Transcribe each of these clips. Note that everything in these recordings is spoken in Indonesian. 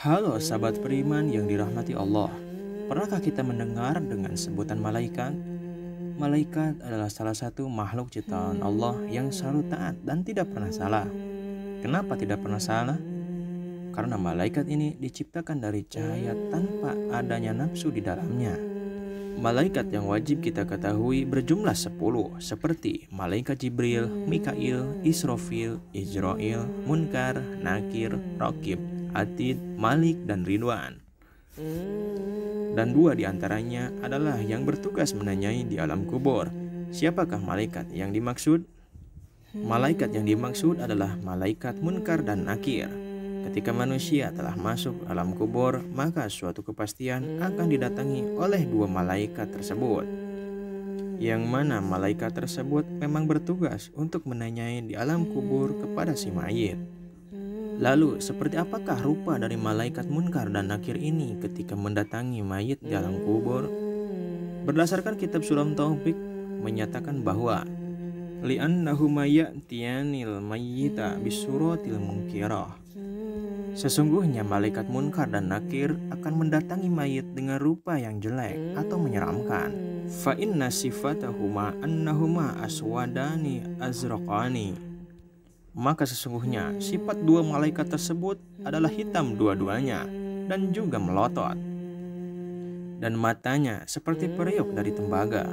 Halo sahabat beriman yang dirahmati Allah. Pernahkah kita mendengar dengan sebutan malaikat? Malaikat adalah salah satu makhluk ciptaan Allah yang selalu taat dan tidak pernah salah. Kenapa tidak pernah salah? Karena malaikat ini diciptakan dari cahaya tanpa adanya nafsu di dalamnya. Malaikat yang wajib kita ketahui berjumlah 10, seperti malaikat Jibril, Mikail, Israfil, Izrail, Munkar, Nakir, Raqib, Atid, Malik, dan Ridwan. Dan 2 diantaranya adalah yang bertugas menanyai di alam kubur. Siapakah malaikat yang dimaksud? Malaikat yang dimaksud adalah malaikat Munkar dan Nakir. Ketika manusia telah masuk alam kubur, maka suatu kepastian akan didatangi oleh 2 malaikat tersebut. Yang mana malaikat tersebut memang bertugas untuk menanyai di alam kubur kepada si mayit. Lalu, seperti apakah rupa dari malaikat Munkar dan Nakir ini ketika mendatangi mayit di alam kubur? Berdasarkan kitab Sulam Taufik menyatakan bahwa li'annahuma ya'tiyanil mayyita bisuratil munkirah. Sesungguhnya malaikat Munkar dan Nakir akan mendatangi mayit dengan rupa yang jelek atau menyeramkan. Fa inna sifatahuma annahuma aswadani azraqani. Maka sesungguhnya sifat 2 malaikat tersebut adalah hitam dua-duanya dan juga melotot. Dan matanya seperti periuk dari tembaga.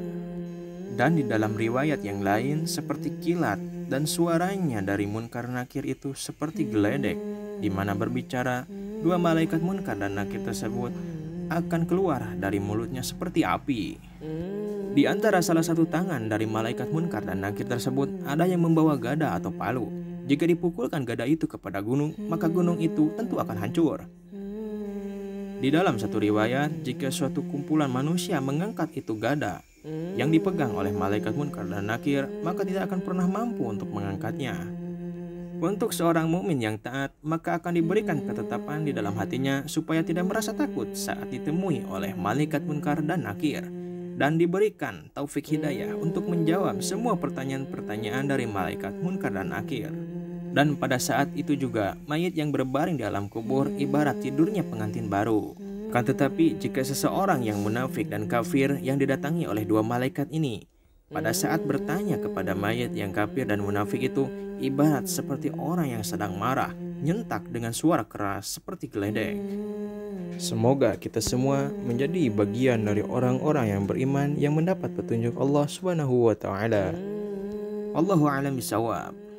Dan di dalam riwayat yang lain seperti kilat, dan suaranya dari Munkar Nakir itu seperti geledek, di mana berbicara 2 malaikat Munkar dan Nakir tersebut akan keluar dari mulutnya seperti api. Di antara salah satu tangan dari malaikat Munkar dan Nakir tersebut ada yang membawa gada atau palu. Jika dipukulkan gada itu kepada gunung, maka gunung itu tentu akan hancur. Di dalam satu riwayat, jika suatu kumpulan manusia mengangkat itu gada yang dipegang oleh malaikat Munkar dan Nakir, maka tidak akan pernah mampu untuk mengangkatnya. Untuk seorang mukmin yang taat, maka akan diberikan ketetapan di dalam hatinya supaya tidak merasa takut saat ditemui oleh malaikat Munkar dan Nakir, dan diberikan taufik hidayah untuk menjawab semua pertanyaan-pertanyaan dari malaikat Munkar dan Nakir. Dan pada saat itu juga, mayit yang berbaring di alam kubur ibarat tidurnya pengantin baru. Kan tetapi jika seseorang yang munafik dan kafir yang didatangi oleh 2 malaikat ini, pada saat bertanya kepada mayit yang kafir dan munafik itu, ibarat seperti orang yang sedang marah, nyentak dengan suara keras seperti geledek. Semoga kita semua menjadi bagian dari orang-orang yang beriman yang mendapat petunjuk Allah Subhanahu wa taala. Allahu a'lam bishawab.